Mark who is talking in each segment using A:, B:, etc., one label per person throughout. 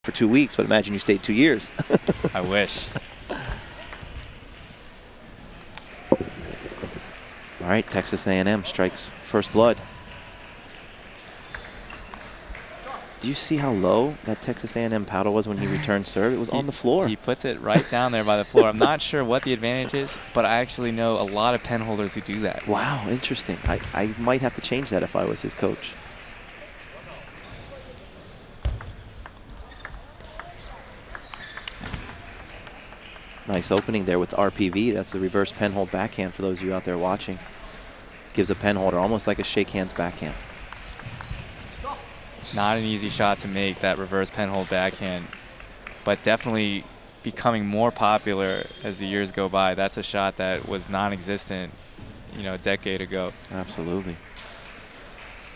A: for 2 weeks, but imagine you stayed 2 years.
B: I wish.
A: All right, Texas A&M strikes first blood. Do you see how low that Texas A&M paddle was when he returned serve? It was on the floor.
B: He puts it right down there by the floor. I'm not sure what the advantage is, but I actually know a lot of pen holders who do that.
A: Wow, interesting. I might have to change that if I was his coach. Nice opening there with RPV. That's a reverse pen hold backhand for those of you out there watching. Gives a pen holder almost like a shake hands backhand.
B: Not an easy shot to make, that reverse pen hold backhand, but definitely becoming more popular as the years go by. That's a shot that was non-existent, you know, a decade ago.
A: Absolutely.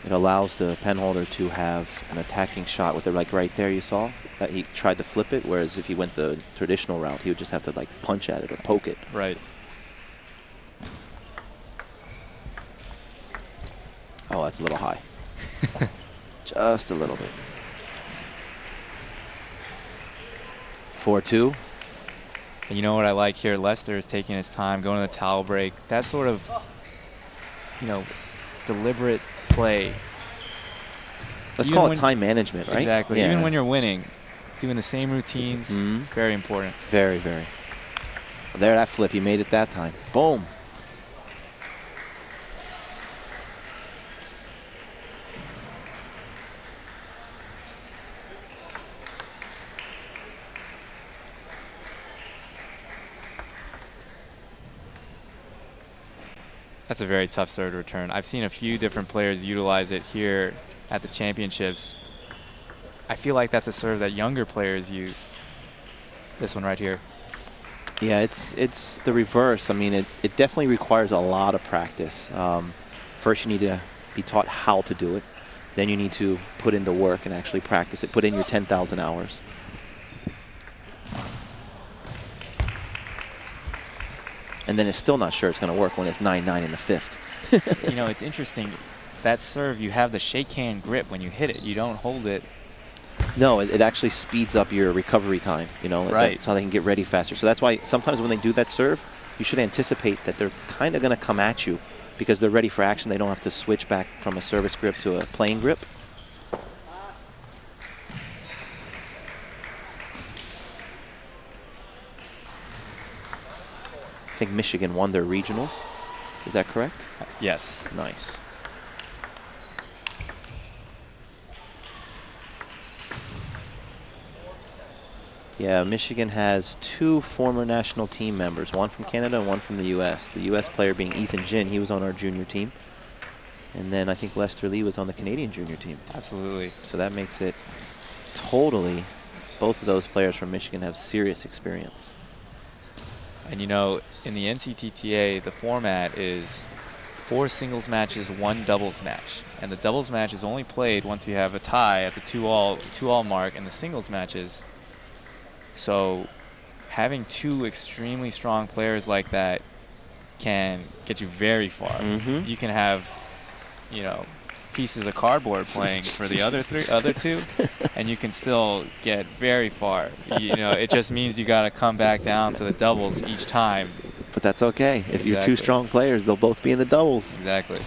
A: It allows the pen holder to have an attacking shot with it, like right there you saw that he tried to flip it, whereas if he went the traditional route, he would just have to like punch at it or poke it.
B: Right.
A: Oh, that's a little high. Just a little bit. 4-2.
B: And you know what I like here? Lester is taking his time, going to the towel break. That sort of, you know, deliberate play.
A: Let's call it time management, right?
B: Exactly.
A: Yeah.
B: Even when you're winning, doing the same routines, very important.
A: Very, very. Well, there, that flip, he made it that time. Boom.
B: That's a very tough serve to return. I've seen a few different players utilize it here at the championships. I feel like that's a serve that younger players use. This one right here.
A: Yeah, it's the reverse. I mean, it definitely requires a lot of practice. First, you need to be taught how to do it. Then you need to put in the work and actually practice it. Put in your 10,000 hours. And then it's still not sure it's going to work when it's 9-9 in the fifth.
B: You know, it's interesting. That serve, you have the shake hand grip when you hit it. You don't hold it.
A: No, it actually speeds up your recovery time. You know,
B: right.
A: That's how they can get ready faster. So that's why sometimes when they do that serve, you should anticipate that they're kind of going to come at you because they're ready for action. They don't have to switch back from a service grip to a playing grip. I think Michigan won their regionals. Is that correct?
B: Yes.
A: Nice. Yeah, Michigan has 2 former national team members, one from Canada and one from the U.S. The U.S. player being Ethan Jin, he was on our junior team. And then I think Lester Lee was on the Canadian junior team.
B: Absolutely.
A: So that makes it totally, both of those players from Michigan have serious experience.
B: And you know, in the NCTTA, the format is 4 singles matches, 1 doubles match. And the doubles match is only played once you have a tie at the 2-all mark in the singles matches. So having 2 extremely strong players like that can get you very far. You can have, you know, pieces of cardboard playing for the other 2, and you can still get very far. You know, it just means you got to come back down to the doubles each time.
A: But that's okay. If you're 2 strong players, they'll both be in the doubles.
B: Exactly.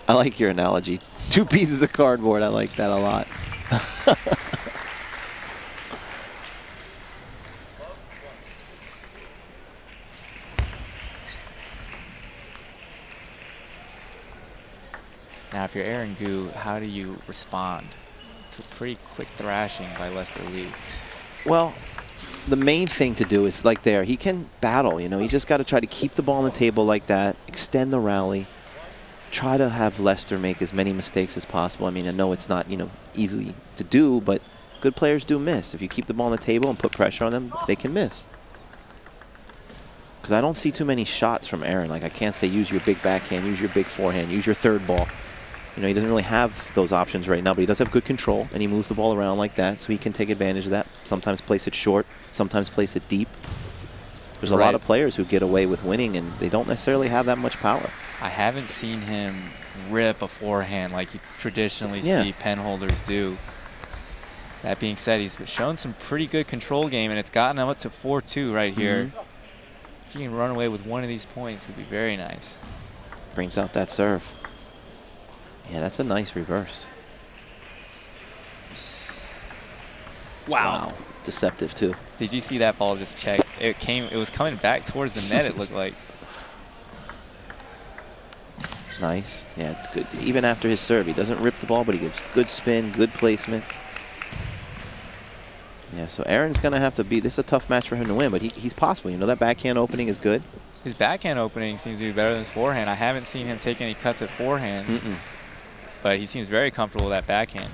A: I like your analogy. 2 pieces of cardboard. I like that a lot.
B: Now, if you're Aaron Gu, how do you respond to a pretty quick thrashing by Lester Lee?
A: Well, the main thing to do is, like there, he can battle, you know. You just got to try to keep the ball on the table like that, extend the rally, try to have Lester make as many mistakes as possible. I mean, I know it's not, you know, easy to do, but good players do miss. If you keep the ball on the table and put pressure on them, they can miss. Because I don't see too many shots from Aaron. Like, I can't say use your big backhand, use your big forehand, use your third ball. You know, he doesn't really have those options right now, but he does have good control, and he moves the ball around like that, so he can take advantage of that. Sometimes place it short, sometimes place it deep. There's a lot of players who get away with winning, and they don't necessarily have that much power.
B: I haven't seen him rip a forehand like you traditionally see pen holders do. That being said, he's shown some pretty good control game, and it's gotten him up to 4-2 right here. If he can run away with one of these points, it'd be very nice.
A: Brings out that serve. Yeah, that's a nice reverse. Wow. Deceptive, too.
B: Did you see that ball just check? It was coming back towards the net, it looked like.
A: Nice. Yeah, good. Even after his serve, he doesn't rip the ball, but he gives good spin, good placement. Yeah, so Aaron's going to have to be, this is a tough match for him to win, but he's possible. You know, that backhand opening is good.
B: His backhand opening seems to be better than his forehand. I haven't seen him take any cuts at forehands, but he seems very comfortable with that backhand.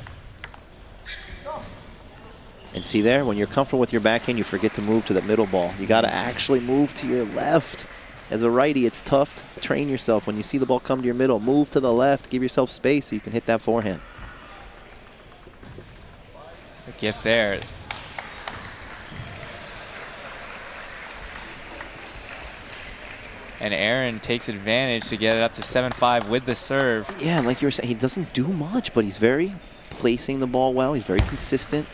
A: And see there, when you're comfortable with your backhand, you forget to move to the middle ball. You got to actually move to your left. As a righty, it's tough to train yourself. When you see the ball come to your middle, move to the left, give yourself space so you can hit that forehand.
B: A gift there. And Aaron takes advantage to get it up to 7-5 with the serve.
A: Yeah, and like you were saying, he doesn't do much, but he's very placing the ball well. He's very consistent.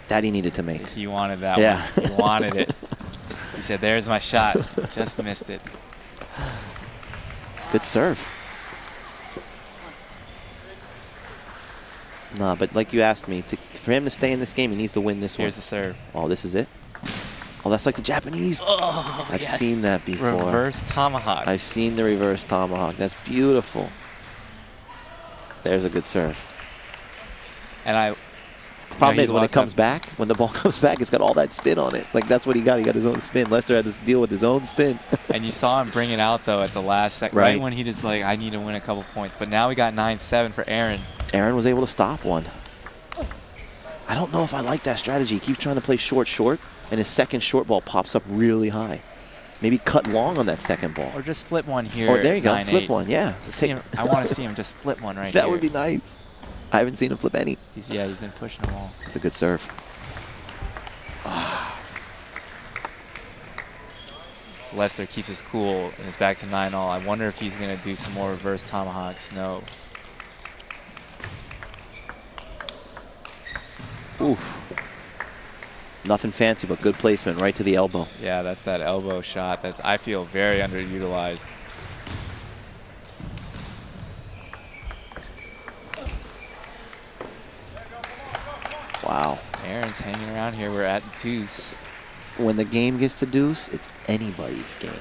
A: That he needed to make.
B: He wanted that one. He wanted it. He said, there's my shot. Just missed it.
A: Good serve. Nah, but like you asked me, for him to stay in this game, he needs to win this one.
B: Here's the serve.
A: Oh, this is it? Oh, that's like the Japanese.
B: Oh,
A: I've seen that before.
B: Reverse tomahawk.
A: I've seen the reverse tomahawk. That's beautiful. There's a good serve.
B: And
A: the problem is when it comes back, when the ball comes back, it's got all that spin on it. Like, that's what he got. He got his own spin. Lester had to deal with his own spin.
B: And you saw him bring it out, though, at the last second. Right when he just like, I need to win a couple points. But now we got 9-7 for Aaron.
A: Aaron was able to stop one. I don't know if I like that strategy. He keeps trying to play short, and his second short ball pops up really high. Maybe cut long on that second ball.
B: Or just flip one here.
A: Or there you go, flip one, yeah.
B: I want to see him just flip one right
A: that
B: here.
A: That would be nice. I haven't seen him flip any.
B: He's been pushing them all.
A: It's a good serve.
B: So Lester keeps his cool and is back to 9-all. I wonder if he's going to do some more reverse tomahawks. No.
A: Oof. Nothing fancy, but good placement right to the elbow.
B: Yeah, that's that elbow shot that's, I feel, very underutilized.
A: Wow.
B: Aaron's hanging around here. We're at deuce.
A: When the game gets to deuce, it's anybody's game.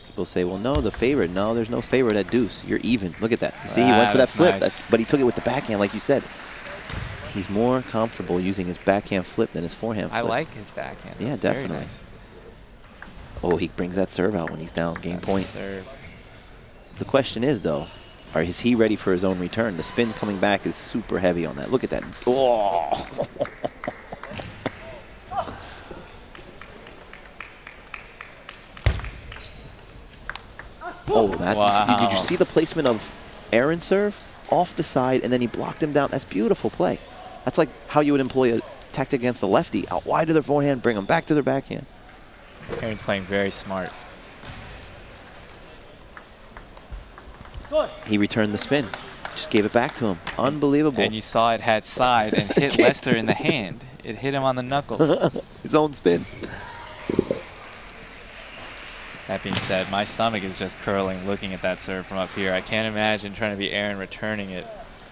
A: People say, well, no, the favorite. No, there's no favorite at deuce. You're even. Look at that. You see, he went for that flip,
B: nice.
A: but he took it with the backhand, like you said. He's more comfortable using his backhand flip than his forehand flip.
B: I like his backhand.
A: Yeah,
B: that's
A: definitely.
B: Nice.
A: Oh, he brings that serve out when he's down game point.
B: Serve.
A: The question is, though, is he ready for his own return? The spin coming back is super heavy on that. Look at that. Oh! Oh, that,
B: wow.
A: Did you see the placement of Aaron's serve? Off the side, and then he blocked him down. That's beautiful play. That's like how you would employ a tactic against the lefty. Out wide to their forehand, bring them back to their backhand.
B: Aaron's playing very smart.
A: He returned the spin. Just gave it back to him. Unbelievable.
B: And you saw it had side and hit Lester in the hand. It hit him on the knuckles.
A: His own spin.
B: That being said, my stomach is just curling looking at that serve from up here. I can't imagine trying to be Aaron returning it.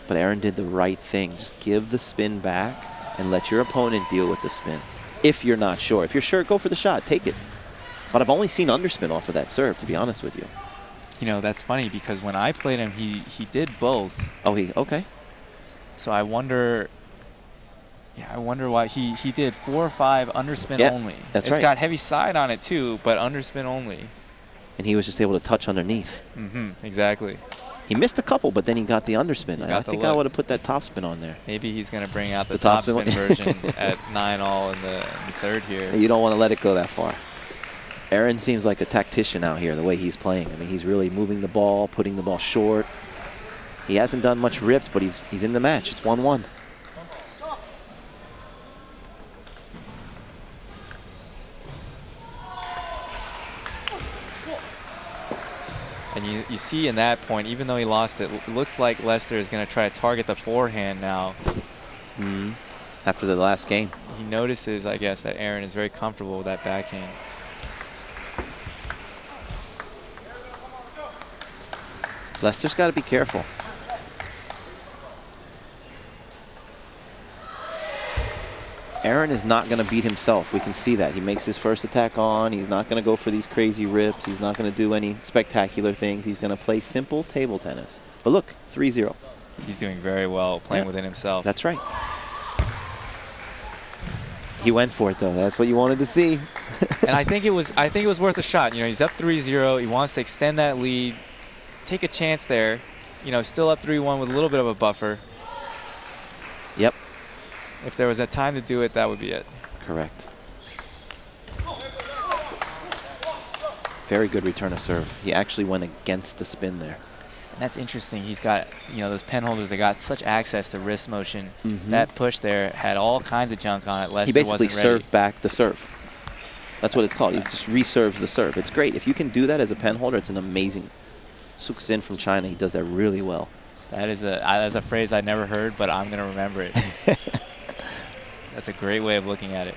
A: But Aaron did the right thing. Just give the spin back and let your opponent deal with the spin. If you're not sure. If you're sure, go for the shot. Take it. But I've only seen underspin off of that serve, to be honest with you.
B: You know, that's funny because when I played him, he did both.
A: Oh, okay.
B: So I wonder... Yeah, I wonder why he did 4 or 5 underspin only.
A: That's right.
B: It's got heavy side on it too, but underspin only.
A: And he was just able to touch underneath.
B: Exactly.
A: He missed a couple, but then he got the underspin. I think I would have put that topspin on there.
B: Maybe he's going to bring out the topspin version at 9-all in the third here.
A: You don't want to let it go that far. Aaron seems like a tactician out here, the way he's playing. I mean, he's really moving the ball, putting the ball short. He hasn't done much rips, but he's in the match. It's 1-1.
B: And you see in that point, even though he lost it, looks like Lester is going to try to target the forehand now.
A: After the last game.
B: He notices, I guess, that Aaron is very comfortable with that backhand.
A: Lester's got to be careful. Aaron is not going to beat himself. We can see that. He makes his first attack on. He's not going to go for these crazy rips. He's not going to do any spectacular things. He's going to play simple table tennis. But look, 3-0.
B: He's doing very well playing within himself.
A: That's right. He went for it, though. That's what you wanted to see.
B: And I think it was worth a shot. You know, he's up 3-0. He wants to extend that lead, take a chance there. You know, still up 3-1 with a little bit of a buffer.
A: Yep.
B: If there was a time to do it, that would be it.
A: Correct. Very good return of serve. He actually went against the spin there.
B: And that's interesting. He's got, you know, those pen holders that got such access to wrist motion. That push there had all kinds of junk on it. Lester
A: he basically
B: wasn't ready.
A: served back the serve. That's what it's called. He just reserves the serve. It's great. If you can do that as a pen holder, it's an amazing. Suk Sin from China, he does that really well.
B: That's a phrase I never heard, but I'm going to remember it. That's a great way of looking at it.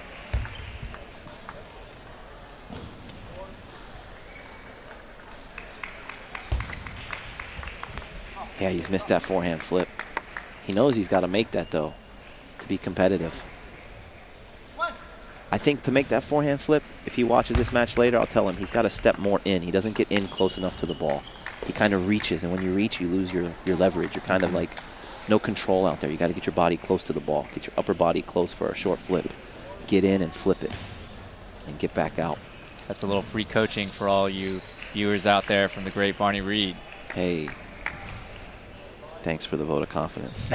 A: Yeah, he's missed that forehand flip. He knows he's got to make that, though, to be competitive. I think to make that forehand flip, if he watches this match later, I'll tell him he's got to step more in. He doesn't get in close enough to the ball. He kind of reaches, and when you reach, you lose your leverage. You're kind of like no control out there. You got to get your body close to the ball. Get your upper body close for a short flip. Get in and flip it, and get back out.
B: That's a little free coaching for all you viewers out there from the great Barney Reed.
A: Hey, thanks for the vote of confidence.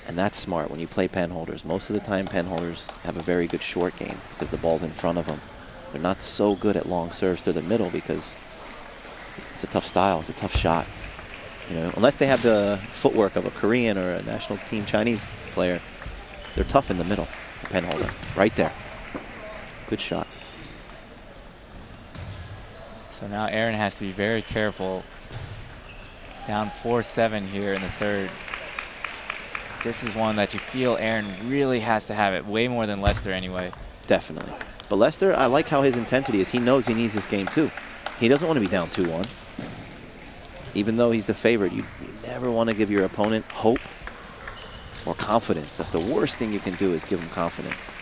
A: And that's smart when you play pen holders. Most of the time, pen holders have a very good short game because the ball's in front of them. They're not so good at long serves to the middle because it's a tough style. It's a tough shot. You know, unless they have the footwork of a Korean or a national team Chinese player, they're tough in the middle. The pen holder, right there. Good shot.
B: So now Aaron has to be very careful. Down 4-7 here in the third. This is one that you feel Aaron really has to have it, way more than Lester anyway.
A: Definitely. But Lester, I like how his intensity is. He knows he needs this game too. He doesn't want to be down 2-1. Even though he's the favorite, you never want to give your opponent hope or confidence. That's the worst thing you can do, is give him confidence.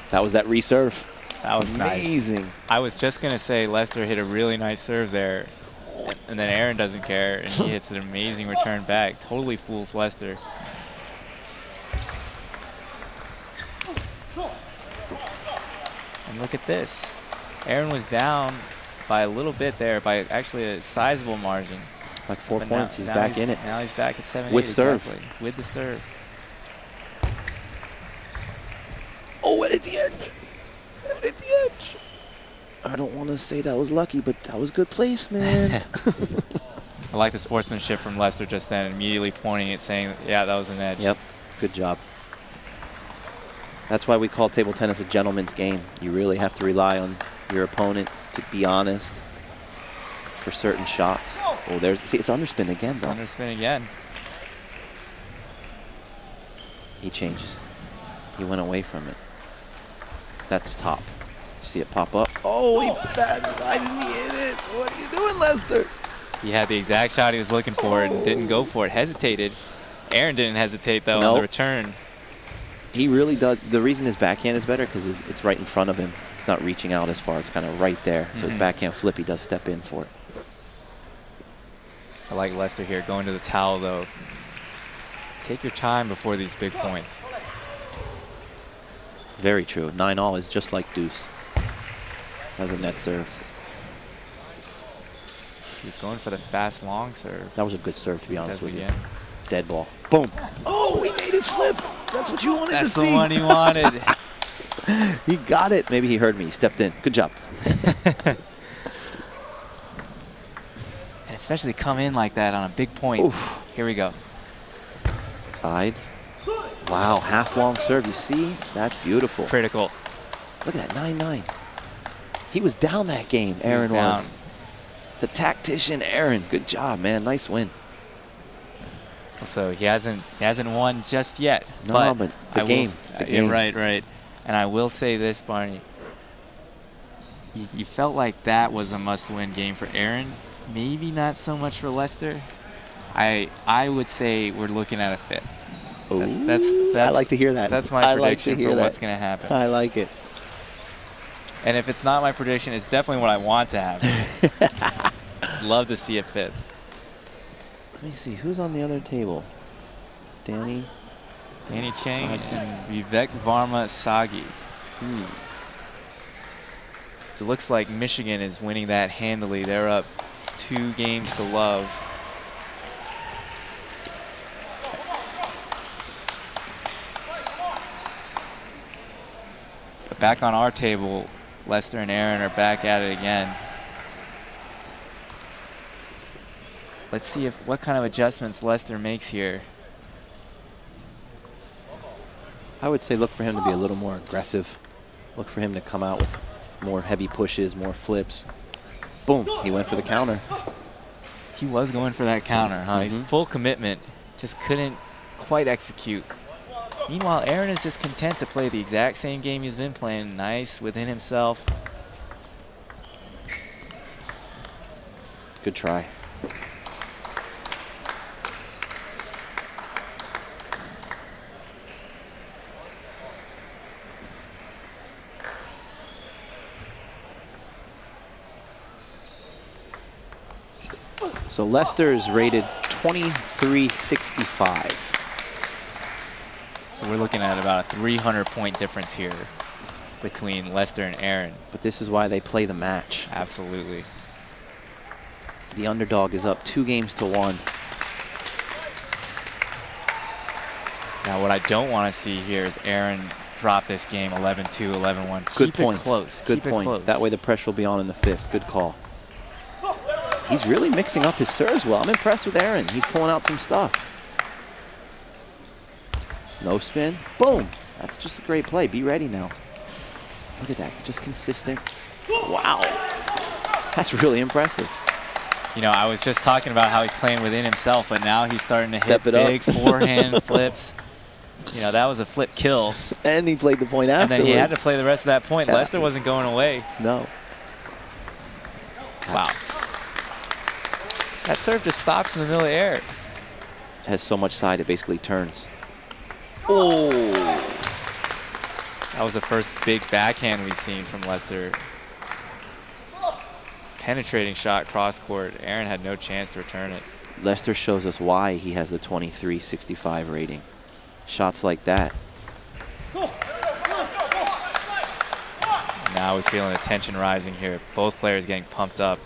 A: That was that reserve.
B: That was
A: amazing.
B: Nice. I was just going to say Lester hit a really nice serve there, and then Aaron doesn't care, and he hits an amazing return back. Totally fools Lester. And look at this. Aaron was down by a little bit there, by actually a sizable margin.
A: Like 4 points, he's back in it.
B: Now he's back at 7-8.
A: With serve.
B: Exactly. With the serve.
A: Oh, and at the edge. And at the edge. I don't want to say that was lucky, but that was good placement.
B: I like the sportsmanship from Lester just then, immediately pointing it, saying, yeah, that was an edge.
A: Yep, good job. That's why we call table tennis a gentleman's game. You really have to rely on your opponent to be honest for certain shots. Oh, there's, see, it's underspin again, though.
B: It's underspin again.
A: He changes. He went away from it. That's top. See it pop up. Oh, why didn't he hit it? What are you doing, Lester?
B: He had the exact shot he was looking for and didn't go for it. Hesitated. Aaron didn't hesitate, though, on the return.
A: He really does. The reason his backhand is better because it's right in front of him. It's not reaching out as far. It's kind of right there. So his backhand flip, he does step in for it.
B: I like Lester here going to the towel, though. Take your time before these big points.
A: Very true. 9-all is just like deuce. That was a net serve.
B: He's going for the fast long serve.
A: That was a good serve, to be honest with you. Dead ball. Boom. Oh, he made his flip. That's what you wanted to see.
B: That's the one he wanted.
A: He got it. Maybe he heard me. He stepped in. Good job.
B: It's especially come in like that on a big point.
A: Oof.
B: Here we go.
A: Side. Wow, half long serve. You see? That's beautiful.
B: Critical.
A: Look at that, 9-9. He was down that game, Aaron was. The tactician, Aaron. Good job, man. Nice win.
B: So he hasn't won just yet.
A: No, but the game.
B: Yeah, right. And I will say this, Barney. You felt like that was a must-win game for Aaron. Maybe not so much for Lester. I would say we're looking at a fifth. That's
A: I like to hear that.
B: That's my prediction for what's going to happen.
A: I like it.
B: And if it's not my prediction, it's definitely what I want to happen. Love to see a fifth.
A: Let me see. Who's on the other table? Danny
B: Chang and Vivek Varma Sagi. It looks like Michigan is winning that handily. They're up 2 games to love. But back on our table, Lester and Aaron are back at it again. Let's see what kind of adjustments Lester makes here.
A: I would say look for him to be a little more aggressive. Look for him to come out with more heavy pushes, more flips. Boom, he went for the counter.
B: He was going for that counter, huh? He's full commitment, just couldn't quite execute. Meanwhile, Aaron is just content to play the exact same game he's been playing, nice within himself.
A: Good try. So Lester is rated 2365.
B: So we're looking at about a 300-point difference here between Lester and Aaron.
A: But this is why they play the match.
B: Absolutely.
A: The underdog is up 2 games to 1.
B: Now what I don't want to see here is Aaron drop this game 11-2, 11-1.
A: Good point.
B: Keep it close.
A: Good point. That way the pressure will be on in the 5th. Good call. He's really mixing up his serves well. I'm impressed with Aaron. He's pulling out some stuff. No spin. Boom. That's just a great play. Be ready now. Look at that. Just consistent. Wow. That's really impressive.
B: You know, I was just talking about how he's playing within himself, but now he's starting to
A: Step
B: hit big forehand flips. You know, that was a flip kill.
A: And he played the point afterwards.
B: And then he had to play the rest of that point. Yeah. Lester wasn't going away.
A: No.
B: Wow. That serve just stops in the middle of the air.
A: It has so much side, it basically turns. Oh.
B: That was the first big backhand we've seen from Lester. Penetrating shot cross court. Aaron had no chance to return it.
A: Lester shows us why he has the 2365 rating. Shots like that.
B: Now we're feeling the tension rising here. Both players getting pumped up.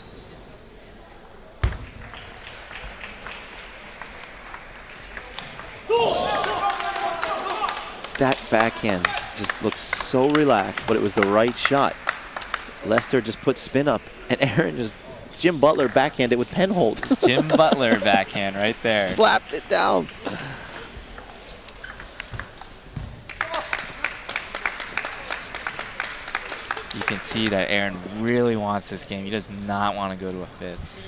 A: That backhand just looks so relaxed, but it was the right shot. Lester just put spin up, and Aaron just Jim Butler backhanded with pen hold.
B: Jim Butler backhand right there.
A: Slapped it down.
B: You can see that Aaron really wants this game. He does not want to go to a 5th.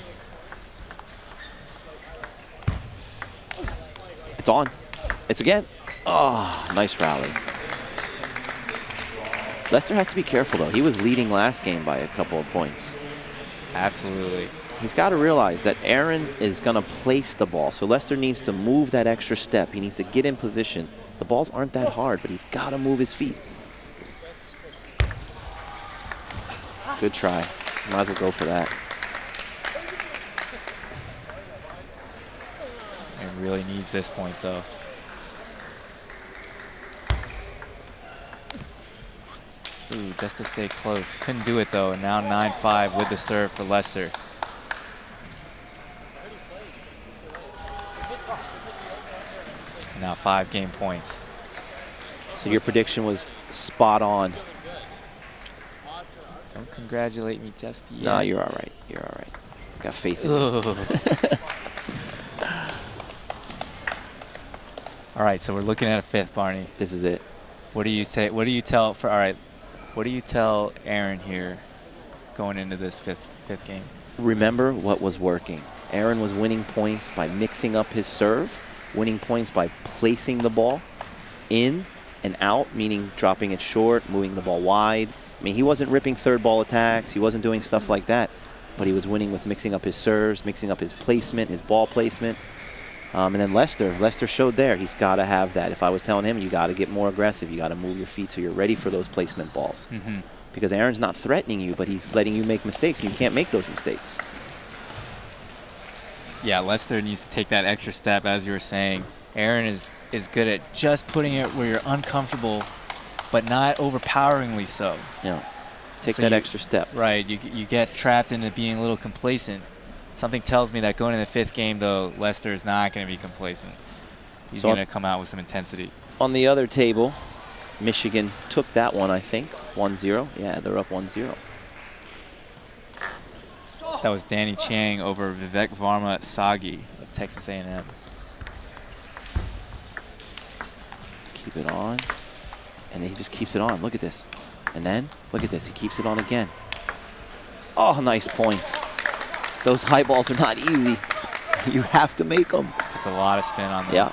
A: It's on. It's again. Oh, nice rally. Lester has to be careful, though. He was leading last game by a couple of points.
B: Absolutely.
A: He's got to realize that Aaron is going to place the ball, so Lester needs to move that extra step. He needs to get in position. The balls aren't that hard, but he's got to move his feet. Good try. Might as well go for that.
B: Aaron really needs this point, though. Ooh, just to stay close. Couldn't do it, though. And now 9-5 with the serve for Lester. Now 5 game points.
A: So your prediction was spot on.
B: Don't congratulate me just yet.
A: No, you're all right. You're all right. Got faith in you.
B: All right, so we're looking at a fifth, Barney.
A: This is it.
B: What do you say? What do you tell for? All right, what do you tell Aaron here, going into this fifth game?
A: Remember what was working. Aaron was winning points by mixing up his serve, winning points by placing the ball in and out, meaning dropping it short, moving the ball wide. I mean, he wasn't ripping third ball attacks. He wasn't doing stuff like that, but he was winning with mixing up his serves, mixing up his placement, his ball placement. And then Lester showed there. He's got to have that. If I was telling him, you got to get more aggressive. You got to move your feet so you're ready for those placement balls. Because Aaron's not threatening you, but he's letting you make mistakes, and you can't make those mistakes.
B: Yeah, Lester needs to take that extra step, as you were saying. Aaron is good at just putting it where you're uncomfortable, but not overpoweringly so.
A: Yeah, take that extra step.
B: Right, you get trapped into being a little complacent. Something tells me that going in the fifth game, though, Lester is not going to be complacent. He's going to come out with some intensity.
A: On the other table, Michigan took that one, I think, 1-0. Yeah, they're up 1-0.
B: That was Danny Chang over Vivek Varma Sagi of Texas A&M.
A: Keep it on. And he just keeps it on. Look at this. And then, look at this. He keeps it on again. Oh, nice point. Those high balls are not easy. You have to make them.
B: It's a lot of spin on those.
A: Yeah.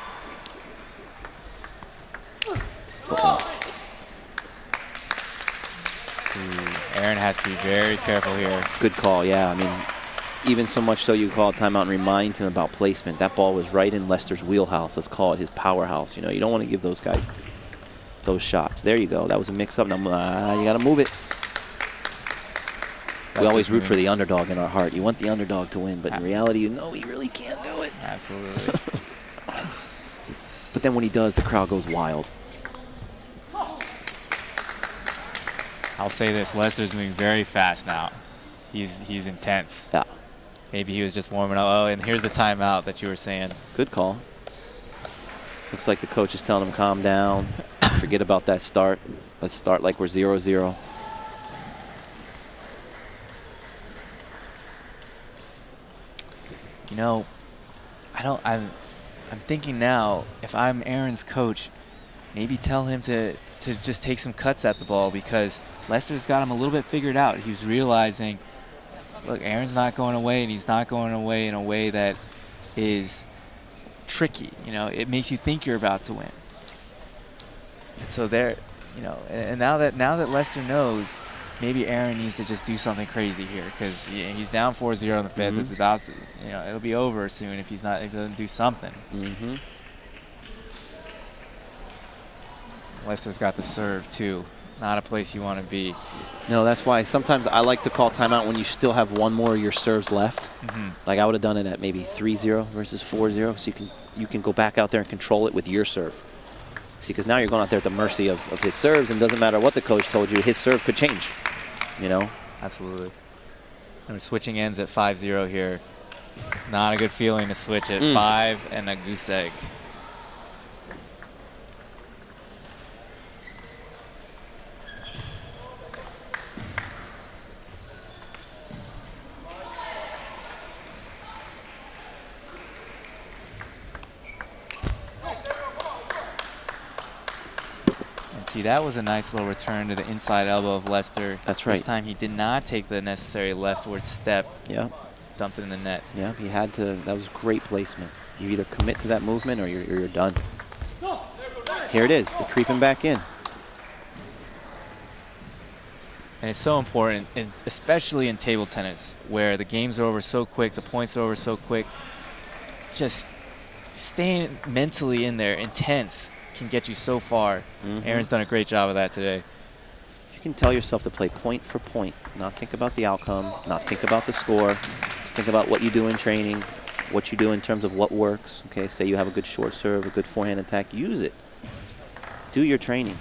B: Aaron has to be very careful here.
A: Good call, yeah. I mean, even so much so you call a timeout and remind him about placement. That ball was right in Lester's wheelhouse. Let's call it his powerhouse. You know, you don't want to give those guys those shots. There you go. That was a mix-up. Now you got to move it. We always root for the underdog in our heart. You want the underdog to win, but in reality, you know he really can't do it.
B: Absolutely.
A: But then when he does, the crowd goes wild.
B: I'll say this, Lester's moving very fast now. He's intense.
A: Yeah.
B: Maybe he was just warming up. Oh, and here's the timeout that you were saying.
A: Good call. Looks like the coach is telling him, calm down. Forget about that start. Let's start like we're 0-0.
B: You know, I'm thinking now, if I'm Aaron's coach, maybe tell him to just take some cuts at the ball, because Lester's got him a little bit figured out. He was realizing, look, Aaron's not going away, and he's not going away in a way that is tricky. You know, it makes you think you're about to win. And so there, you know, and now that Lester knows, maybe Aaron needs to just do something crazy here, because he's down 4-0 in the fifth. It's about to, you know, it'll be over soon if he doesn't do something. Lester's got the serve too. Not a place you want to be.
A: No, that's why sometimes I like to call timeout when you still have one more of your serves left. Like I would have done it at maybe 3-0 versus 4-0, so you can go back out there and control it with your serve. See, because now you're going out there at the mercy of his serves, and it doesn't matter what the coach told you, his serve could change, you know?
B: Absolutely. And we're switching ends at 5-0 here. Not a good feeling to switch at 5 and a goose egg. See, that was a nice little return to the inside elbow of Lester.
A: That's right.
B: This time he did not take the necessary leftward step.
A: Yeah.
B: Dumped it in the net.
A: Yeah, he had to. That was great placement. You either commit to that movement or you're done. Here it is. They're creeping back in.
B: And it's so important, especially in table tennis, where the games are over so quick, the points are over so quick. Just staying mentally in there, intense, can get you so far. Aaron's done a great job of that today.
A: You can tell yourself to play point for point, not think about the outcome, not think about the score. Just think about what you do in training, what you do in terms of what works. Okay, say you have a good short serve, a good forehand attack, use it. Do your training.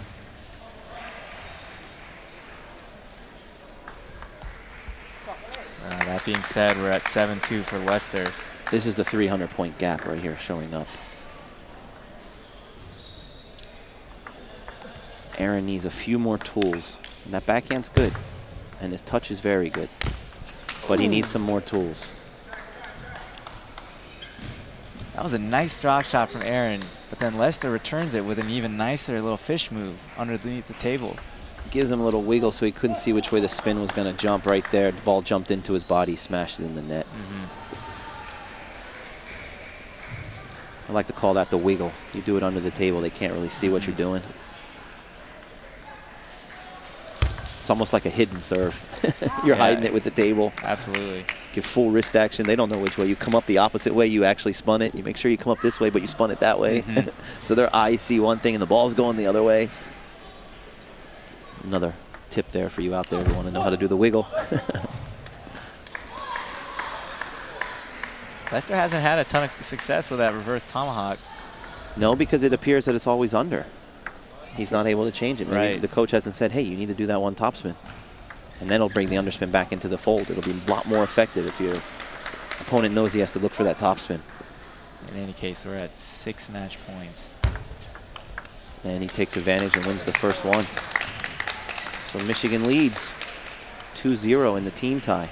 B: That being said, we're at 7-2 for Lester.
A: This is the 300-point gap right here showing up. Aaron needs a few more tools. And that backhand's good, and his touch is very good. But he needs some more tools.
B: That was a nice drop shot from Aaron, but then Lester returns it with an even nicer little fish move underneath the table.
A: Gives him a little wiggle so he couldn't see which way the spin was going to jump right there. The ball jumped into his body, smashed it in the net. I like to call that the wiggle. You do it under the table, they can't really see what you're doing. It's almost like a hidden serve. You're hiding it with the table.
B: Absolutely.
A: Give full wrist action. They don't know which way. You come up the opposite way. You actually spun it. You make sure you come up this way, but you spun it that way. So their eyes see one thing and the ball's going the other way. Another tip there for you out there who want to know how to do the wiggle.
B: Lester hasn't had a ton of success with that reverse tomahawk.
A: No, because it appears that it's always under. He's not able to change it. Maybe the coach hasn't said, hey, you need to do that one topspin. And then it'll bring the underspin back into the fold. It'll be a lot more effective if your opponent knows he has to look for that topspin.
B: In any case, we're at 6 match points.
A: And he takes advantage and wins the first one. So Michigan leads 2-0 in the team tie.